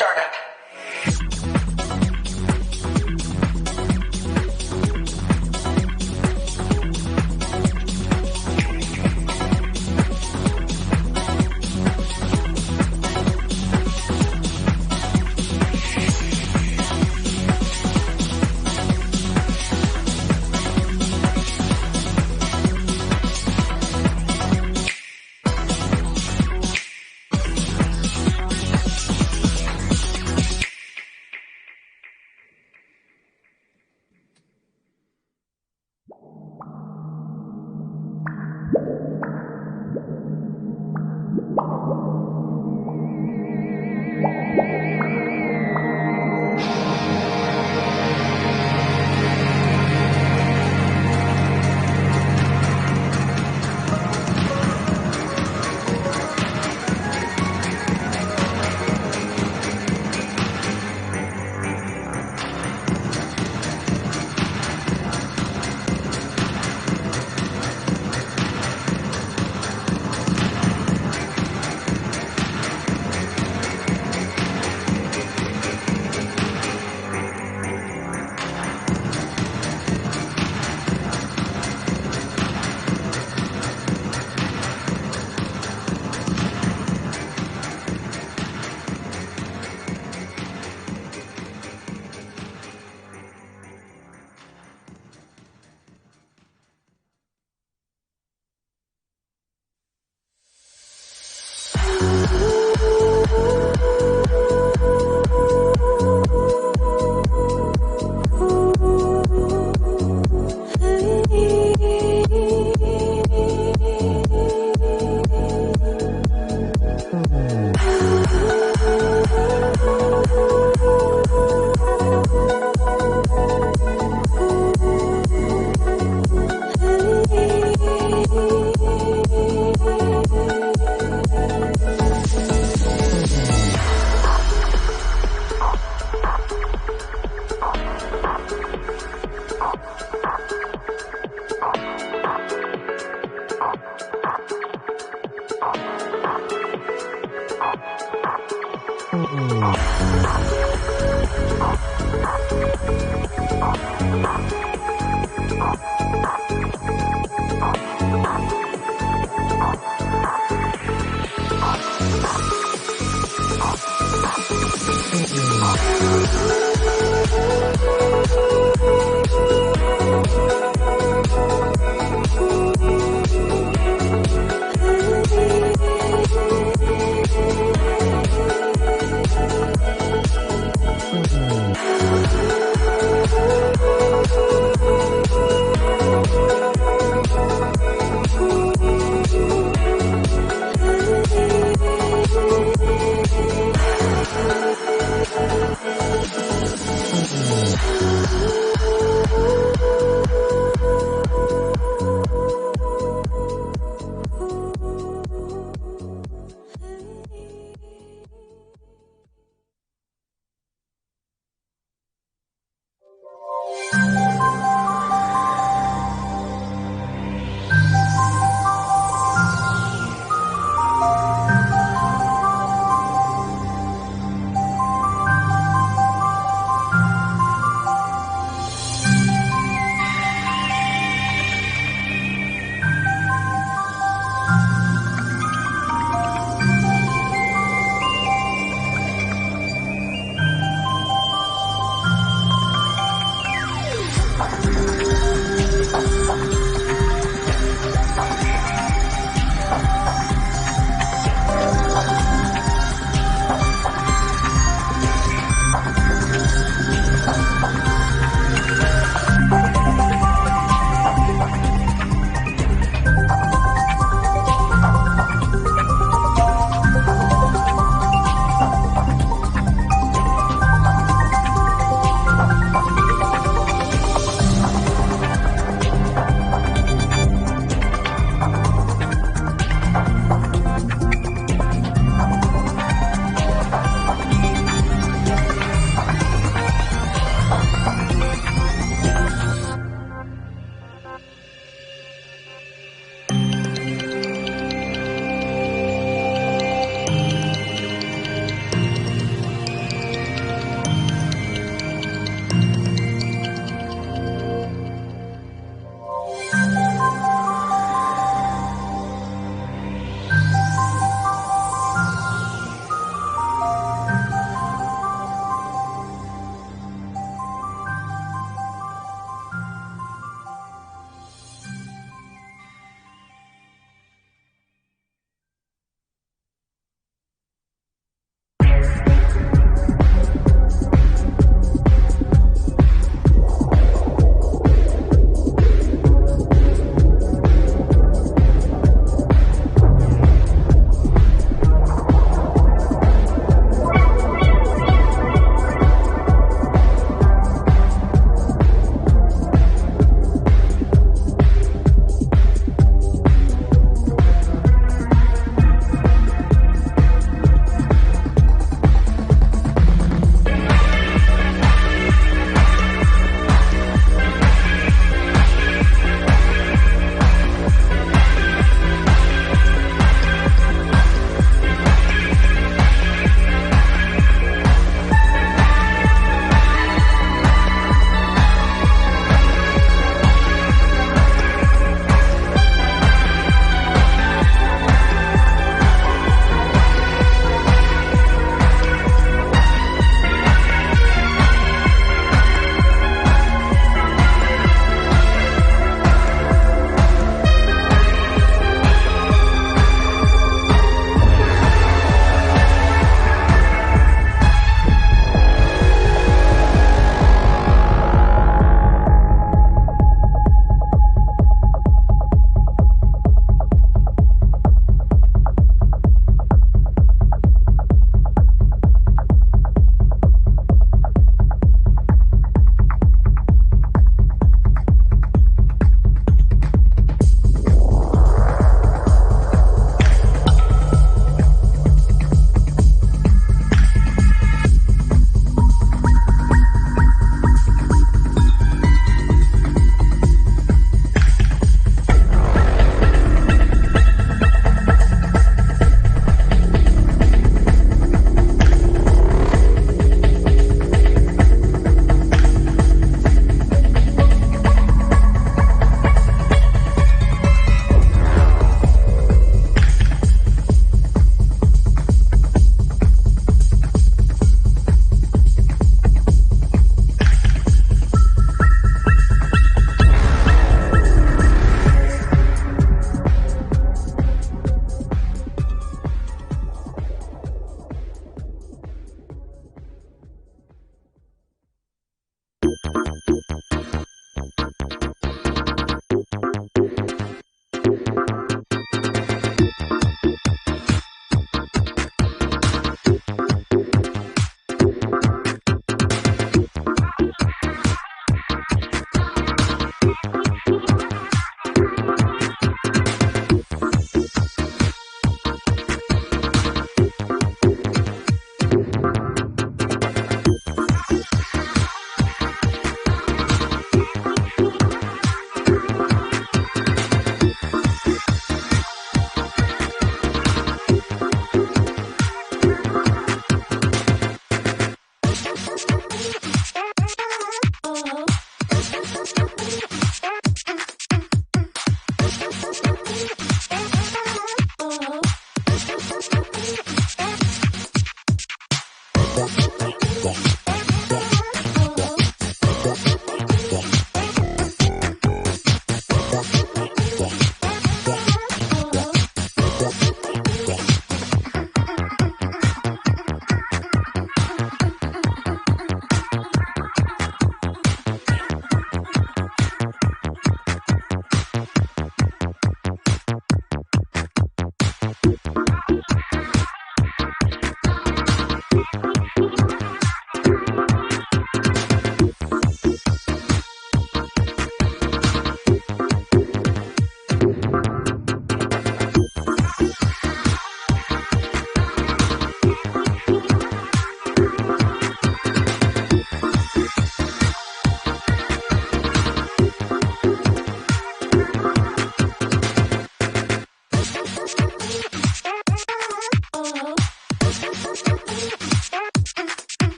Startup.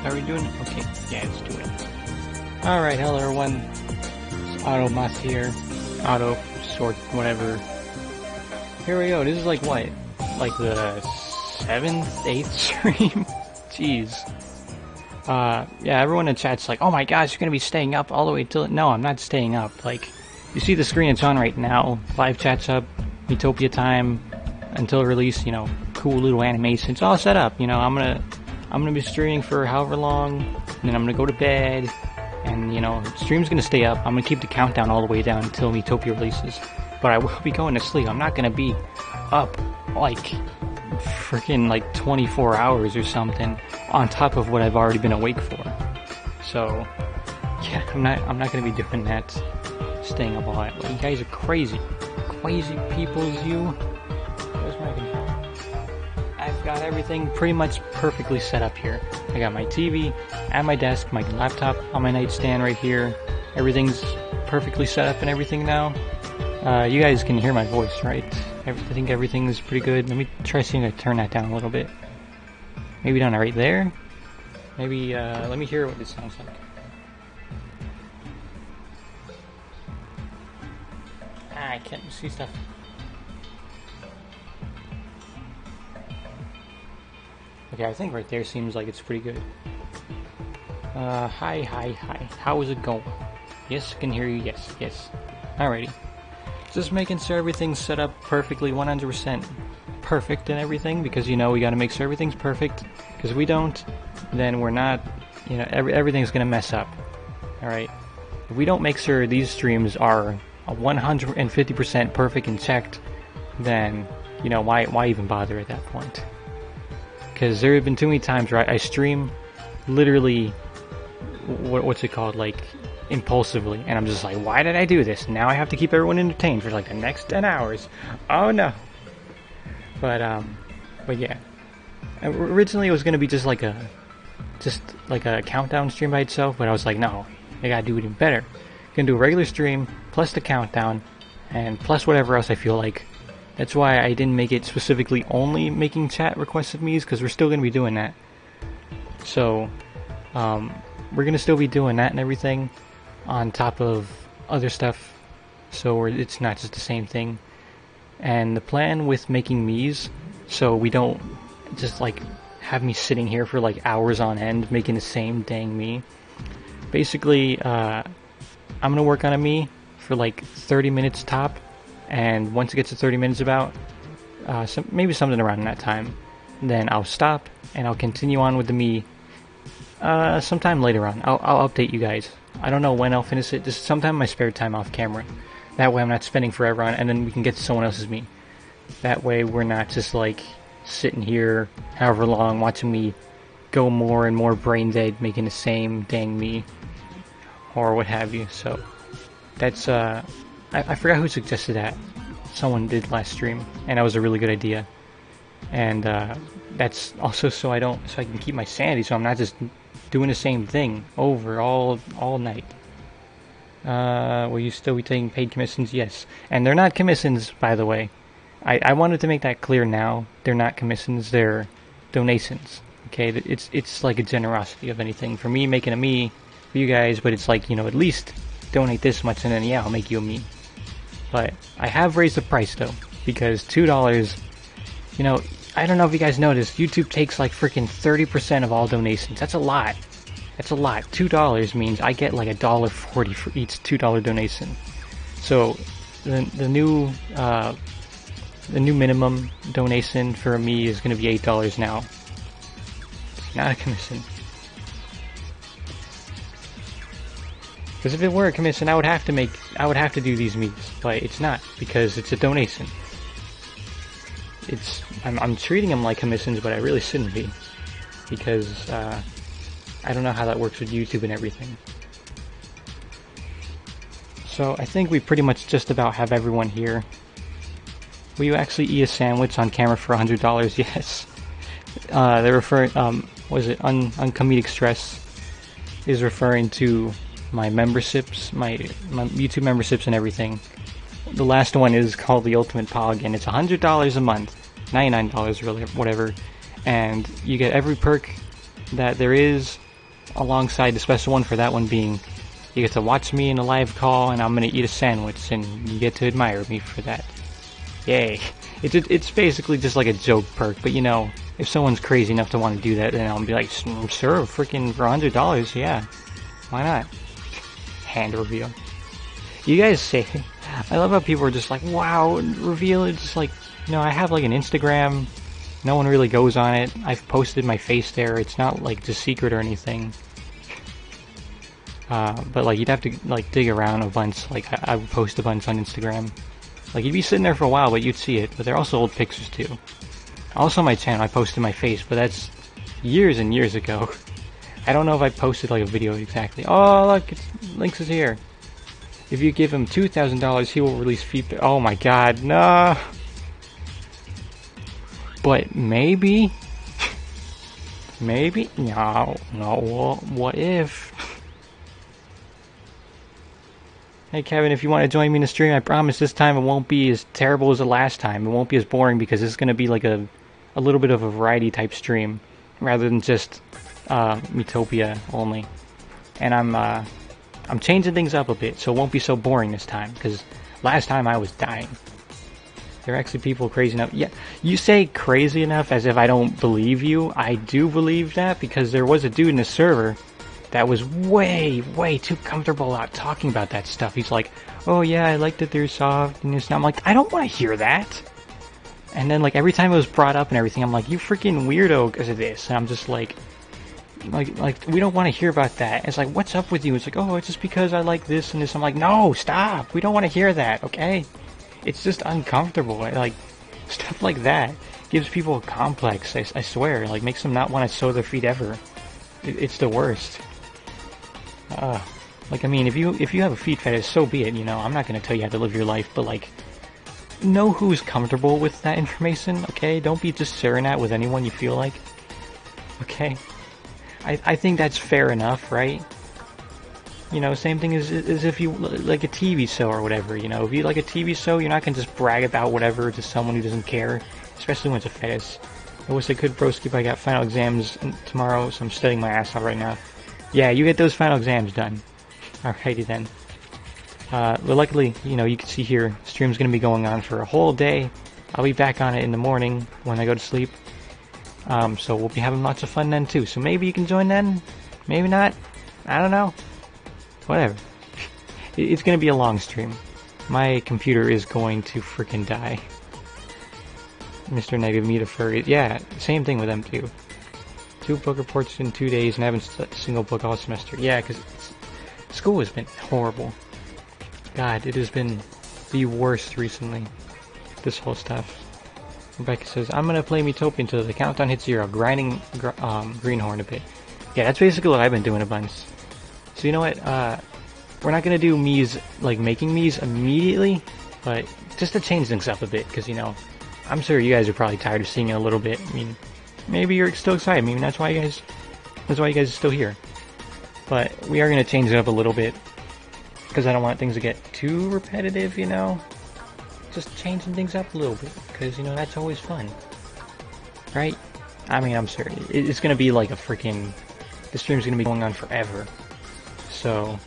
Are we doing it? Okay, yeah, let's do it. Alright, hello everyone. It's Miis here. Auto, sort, whatever. Here we go. This is like what? Like the 7th, 8th stream? Jeez. Yeah, everyone in chat's like, oh my gosh, you're gonna be staying up all the way till... No, I'm not staying up. Like, you see the screen it's on right now. Live chat's up. Miitopia time. Until release, you know, cool little animation. It's all set up, you know, I'm gonna be streaming for however long, and then I'm gonna go to bed, and, you know, the stream's gonna stay up. I'm gonna keep the countdown all the way down until Miitopia releases. But I will be going to sleep. I'm not gonna be up, like, freaking, like, 24 hours or something, on top of what I've already been awake for. So, yeah, I'm not gonna be doing that, staying up all night. You guys are crazy. Crazy peoples, you. Where's my control? I've got everything pretty much perfectly set up here. I got my TV at my desk, my laptop on my nightstand right here. Everything's perfectly set up and everything now. You guys can hear my voice, right? I think everything is pretty good. Let me try seeing if I turn that down a little bit. Maybe down right there? Maybe, let me hear what this sounds like. I can't see stuff. Okay, I think right there seems like it's pretty good. Hi. How is it going? Yes, I can hear you. Yes. Alrighty. Just making sure everything's set up perfectly, 100% perfect and everything, because, you know, we gotta make sure everything's perfect, because if we don't, then we're not, you know, everything's gonna mess up. Alright? If we don't make sure these streams are 150% perfect and checked, then, you know, why even bother at that point? Because there have been too many times where I stream literally, what's it called, like, impulsively, and I'm just like, why did I do this? Now I have to keep everyone entertained for like the next 10 hours. Oh no. But yeah. Originally it was gonna be just like a countdown stream by itself, but I was like, no, I gotta do it even better. I'm gonna do a regular stream, plus the countdown, and plus whatever else I feel like. That's why I didn't make it specifically only making chat requests of Miis, because we're still gonna be doing that. So, we're gonna still be doing that and everything, on top of other stuff, so it's not just the same thing. And the plan with making Miis, so we don't just like have me sitting here for like hours on end making the same dang Mii. Basically, I'm gonna work on a Mii for like 30 minutes top, and once it gets to 30 minutes about, maybe something around that time, then I'll stop and I'll continue on with the Mii. Sometime later on. I'll update you guys. I don't know when I'll finish it, just sometime in my spare time off camera. That way I'm not spending forever on it, and then we can get to someone else's Mii. That way we're not just like sitting here however long watching me go more and more brain dead making the same dang Mii, or what have you. So that's I forgot who suggested that. Someone did last stream, and that was a really good idea. And that's also so I can keep my sanity, so I'm not just doing the same thing over all night. Will you still be taking paid commissions? Yes. And they're not commissions, by the way. I wanted to make that clear now. They're not commissions, they're donations. Okay, it's like a generosity of anything. For me, making a Mii for you guys, but it's like, you know, at least donate this much and then, yeah, I'll make you a Mii. But I have raised the price, though, because $2, you know, I don't know if you guys noticed, YouTube takes like freaking 30% of all donations. That's a lot. That's a lot. $2 means I get like $1.40 for each $2 donation. So the new minimum donation for me is going to be $8 now. It's not a commission. Because if it were a commission, I would have to do these Miis, but it's not, because it's a donation. I'm treating them like commissions, but I really shouldn't be, because I don't know how that works with YouTube and everything. So I think we pretty much just about have everyone here. Will you actually eat a sandwich on camera for $100? Yes. They're referring, was it Uncomedic Stress is referring to my memberships, my YouTube memberships and everything. The last one is called the Ultimate Pog, and it's $100 a month, $99 really, whatever, and you get every perk that there is alongside the special one for that one being you get to watch me in a live call and I'm gonna eat a sandwich and you get to admire me for that. Yay. It's basically just like a joke perk, but you know, if someone's crazy enough to want to do that, then I'll be like, sure, freaking for $100, yeah. Why not? Hand reveal. You guys say, I love how people are just like, wow, reveal it, just like, you know, I have like an Instagram, no one really goes on it, I've posted my face there, it's not like just secret or anything. But like, you'd have to like dig around a bunch, like I would post a bunch on Instagram. Like, you'd be sitting there for a while, but you'd see it, but they're also old pictures too. Also on my channel, I posted my face, but that's years and years ago. I don't know if I posted like a video exactly. Oh look, Lynx is here. If you give him $2,000, he will release feedback. Oh my god, no! But maybe? Maybe? No, what if? Hey Kevin, if you want to join me in the stream, I promise this time it won't be as terrible as the last time. It won't be as boring because it's going to be like a little bit of a variety type stream rather than just Miitopia only. And I'm changing things up a bit so it won't be so boring this time because last time I was dying. There are actually people crazy enough. Yeah, you say crazy enough as if I don't believe you. I do believe that because there was a dude in the server that was way too comfortable out talking about that stuff. He's like, oh yeah, I like that they're soft and this. And I'm like, I don't want to hear that. And then like every time it was brought up and everything, I'm like, you freaking weirdo because of this. And I'm just like we don't want to hear about that. It's like, what's up with you? It's like, oh, it's just because I like this and this. I'm like, no, stop. We don't want to hear that, okay? It's just uncomfortable. Like stuff like that gives people a complex. I swear, like makes them not want to sow their feet ever. It's the worst. Like, I mean, if you have a feet fetish, so be it, you know, I'm not gonna tell you how to live your life, but like, know who's comfortable with that information, okay? Don't be just sharing that with anyone you feel like, okay? I think that's fair enough, right? You know, same thing as if you like a TV show or whatever, you know, if you like a TV show, you're not gonna just brag about whatever to someone who doesn't care, especially when it's a fetish. I wish I could, broski, but I got final exams tomorrow, so I'm studying my ass off right now. Yeah, you get those final exams done. Alrighty then. But luckily, you know, you can see here, stream's gonna be going on for a whole day. I'll be back on it in the morning when I go to sleep. So we'll be having lots of fun then too. So maybe you can join then, maybe not. I don't know. Whatever. It's gonna be a long stream. My computer is going to freaking die. Mr. Negative Miitopia. Yeah, same thing with them too. 2 book reports in 2 days and haven't a single book all semester. Yeah, because school has been horrible. God, it has been the worst recently. This whole stuff. Rebecca says, I'm gonna play Miitopia until the countdown hits 0, grinding Greenhorn a bit. Yeah, that's basically what I've been doing a bunch. So you know what, we're not gonna do Miis, like making Miis immediately, but just to change things up a bit, because you know, I'm sure you guys are probably tired of seeing it a little bit. I mean, maybe you're still excited. I mean, that's why you guys are still here. But we are gonna change it up a little bit because I don't want things to get too repetitive. You know, just changing things up a little bit because you know that's always fun, right? I mean, I'm sorry. It's gonna be like a freaking. The stream's gonna be going on forever. So,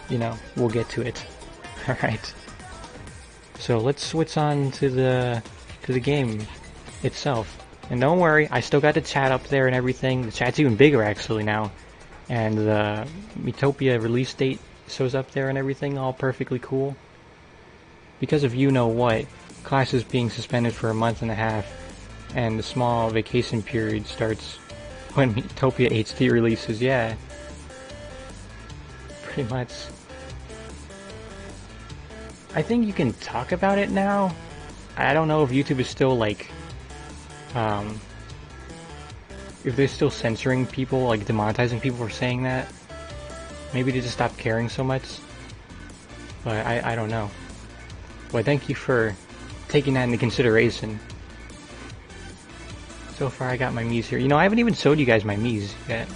you know, we'll get to it. All right. So let's switch on to the game itself. And don't worry, I still got the chat up there and everything. The chat's even bigger actually now. And the Miitopia release date shows up there and everything, all perfectly cool. Because of you know what, classes being suspended for a month and a half, and the small vacation period starts when Miitopia HD releases, yeah. Pretty much. I think you can talk about it now. I don't know if YouTube is still like, if they're still censoring people, like demonetizing people for saying that. Maybe they just stopped caring so much. But I don't know. Well, thank you for taking that into consideration. So far I got my Miis here. You know, I haven't even showed you guys my Miis yet.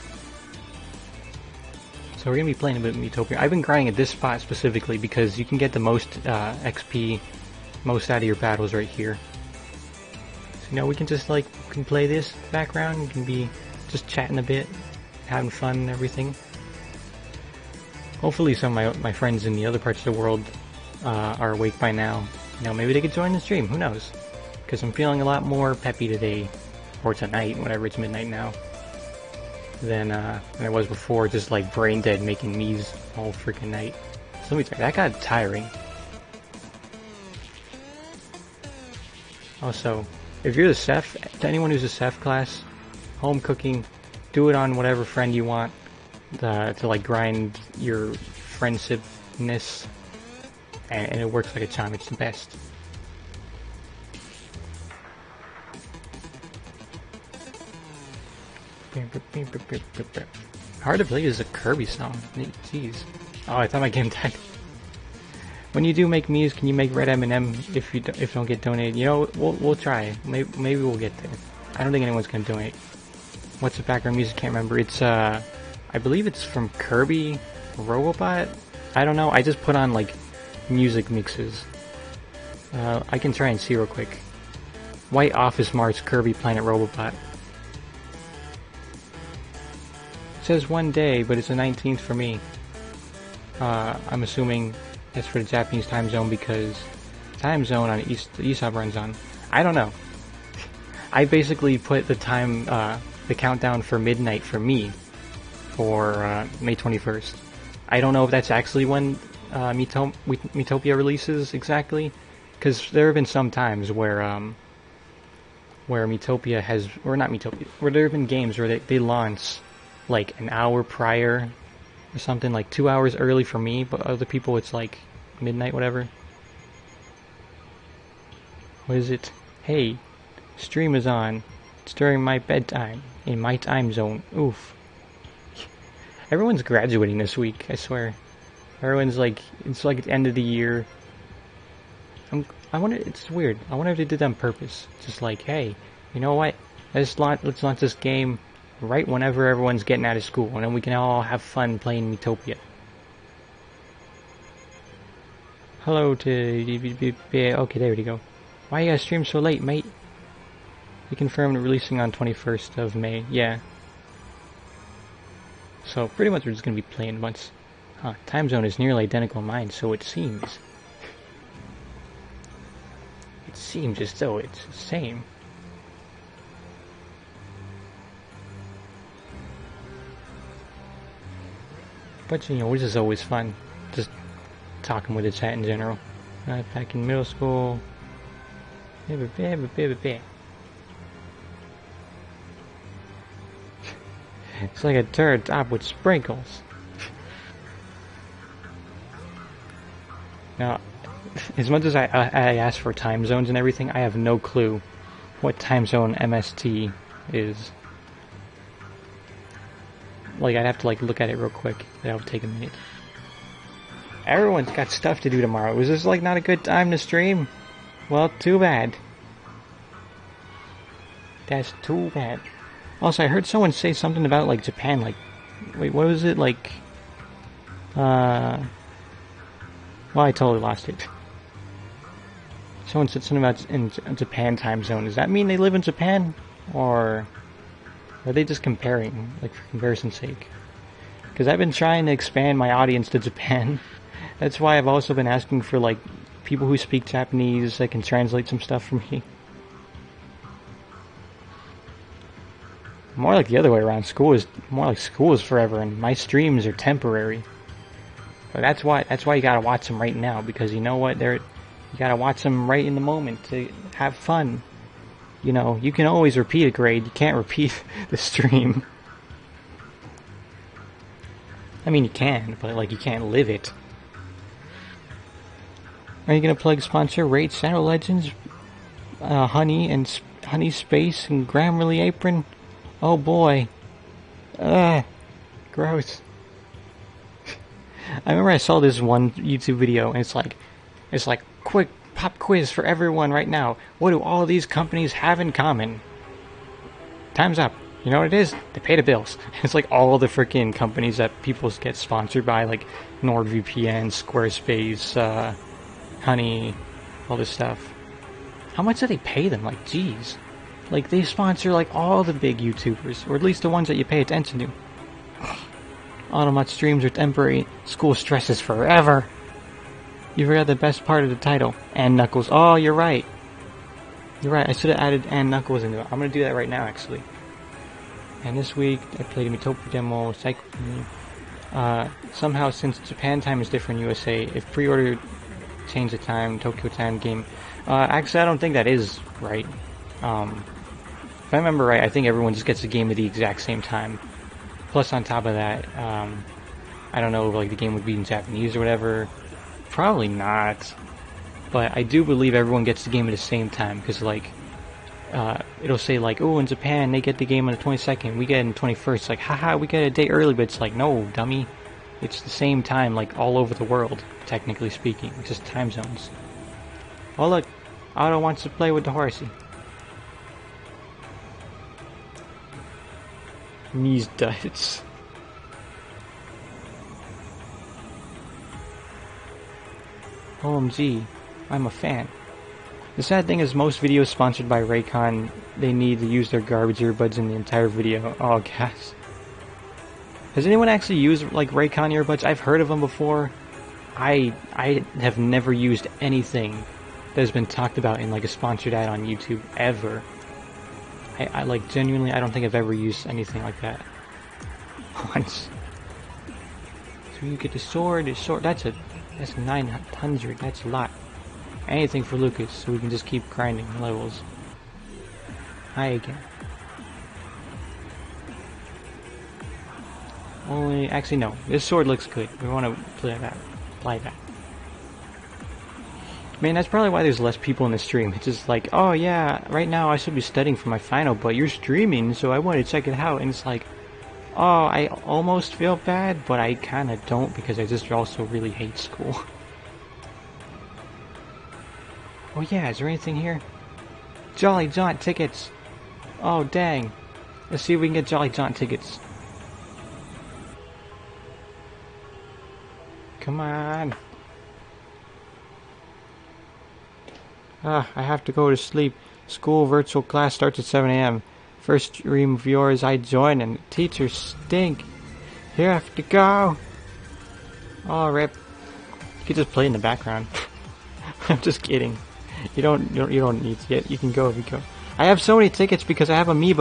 So we're gonna be playing a bit of Miitopia. I've been grinding at this spot specifically because you can get the most XP, most out of your battles right here. So you know, we can just like, we can play this background, you can be just chatting a bit. having fun and everything. Hopefully some of my friends in the other parts of the world are awake by now. You know, maybe they could join the stream, who knows? Because I'm feeling a lot more peppy today, or tonight, whatever, it's midnight now, than I was before, just like brain dead making Miis all freaking night. So let me tell you, that got tiring. Also, if you're the Ceph, to anyone who's a Ceph class, home cooking, do it on whatever friend you want to like grind your friendshipness, and it works like a charm. It's the best. Hard to Believe is a Kirby song. Jeez. Oh, I thought my game died. When you do make Miis, can you make Red M&M if you don't get donated? You know, we'll try. Maybe we'll get there. I don't think anyone's gonna donate. What's the background music? Can't remember. It's I believe it's from Kirby Robobot. I don't know. I just put on like music mixes. I can try and see real quick. White Office March Kirby Planet Robobot. It says one day, but it's the 19th for me. I'm assuming that's for the Japanese time zone because time zone on ESOP runs on. I don't know. I basically put the time, the countdown for midnight for me for May 21st. I don't know if that's actually when Miitopia releases exactly, because there have been some times where Miitopia has, or not Miitopia, where there have been games where they launch like an hour prior or something, like 2 hours early for me, but other people it's like midnight, whatever. What is it? Hey, stream is on. It's during my bedtime, in my time zone. Oof. Everyone's graduating this week, I swear. Everyone's like, it's like the end of the year. I wonder, it's weird. I wonder if they did that on purpose. Just like, hey, you know what? Let's launch this game right whenever everyone's getting out of school, and then we can all have fun playing Miitopia. Hello to... Okay, there we go. Why you guys stream so late, mate? We confirmed releasing on 21st of May. Yeah. So, pretty much we're just gonna be playing once. Huh, time zone is nearly identical to mine, so it seems. It seems as though it's the same. But, you know, this is always fun. Just talking with the chat in general. Back in middle school. It's like a turd top with sprinkles. Now, as much as I ask for time zones and everything, I have no clue what time zone MST is. Like, I'd have to like look at it real quick. That would take a minute. Everyone's got stuff to do tomorrow. Was this like not a good time to stream? Well, too bad. That's too bad. Also, I heard someone say something about like Japan. Like, wait, what was it? Like, well, I totally lost it. Someone said something about in Japan time zone. Does that mean they live in Japan, or are they just comparing, like for comparison's sake? Because I've been trying to expand my audience to Japan. That's why I've also been asking for like people who speak Japanese that can translate some stuff for me. More like the other way around. School is forever, and my streams are temporary. But that's why you gotta watch them right now, because you know what? You gotta watch them right in the moment to have fun. You know, you can always repeat a grade. You can't repeat the stream. I mean, you can, but like you can't live it. Are you gonna plug sponsor Raid Shadow Legends, Honey and Honey Space and Grammarly Apron? Oh boy. Gross. I remember I saw this one YouTube video and it's like quick pop quiz for everyone right now. What do all of these companies have in common? Time's up. You know what it is? They pay the bills. It's like all the freaking companies that people get sponsored by, like NordVPN, Squarespace, Honey, all this stuff. How much do they pay them? Like, geez. Like, they sponsor, like, all the big YouTubers. Or at least the ones that you pay attention to. Automat streams are temporary. School stress is forever. You forgot the best part of the title. And Knuckles. Oh, you're right. You're right. I should have added and Knuckles into it. I'm gonna do that right now, actually. And this week, I played a Miitopia demo. Somehow, since Japan time is different in USA, if pre-order change the time, Tokyo time game. Actually, I don't think that is right. If I remember right, I think everyone just gets the game at the exact same time. Plus, on top of that, I don't know if like the game would be in Japanese or whatever. Probably not. But I do believe everyone gets the game at the same time, because like, it'll say like, oh, in Japan they get the game on the 22nd, we get it on the 21st. Like, haha, we get it a day early, but it's like, no, dummy. It's the same time, like, all over the world, technically speaking. It's just time zones. Oh, look. Otto wants to play with the horsey. Miis does. OMG. I'm a fan. The sad thing is most videos sponsored by Raycon, they need to use their garbage earbuds in the entire video. Oh, gosh. Has anyone actually used, like, Raycon earbuds? I've heard of them before. I have never used anything that has been talked about in, like, a sponsored ad on YouTube, ever. I like, genuinely, I don't think I've ever used anything like that. Once. So you get the sword, that's 900, that's a lot. Anything for Lucas, so we can just keep grinding levels. Hi again. Only, actually no, this sword looks good. We want to apply that. Man, that's probably why there's less people in the stream. It's just like, oh yeah, right now I should be studying for my final, but you're streaming, so I want to check it out. And it's like, oh, I almost feel bad, but I kind of don't, because I just also really hate school. Oh yeah, is there anything here? Jolly Jaunt tickets! Oh dang. Let's see if we can get Jolly Jaunt tickets. Come on. I have to go to sleep. School virtual class starts at 7 a.m. First stream of yours I join and the teachers stink. Here I have to go. Oh rip. You can just play in the background. I'm just kidding. You don't need to get, you can go if you go. I have so many tickets because I have Amiibo.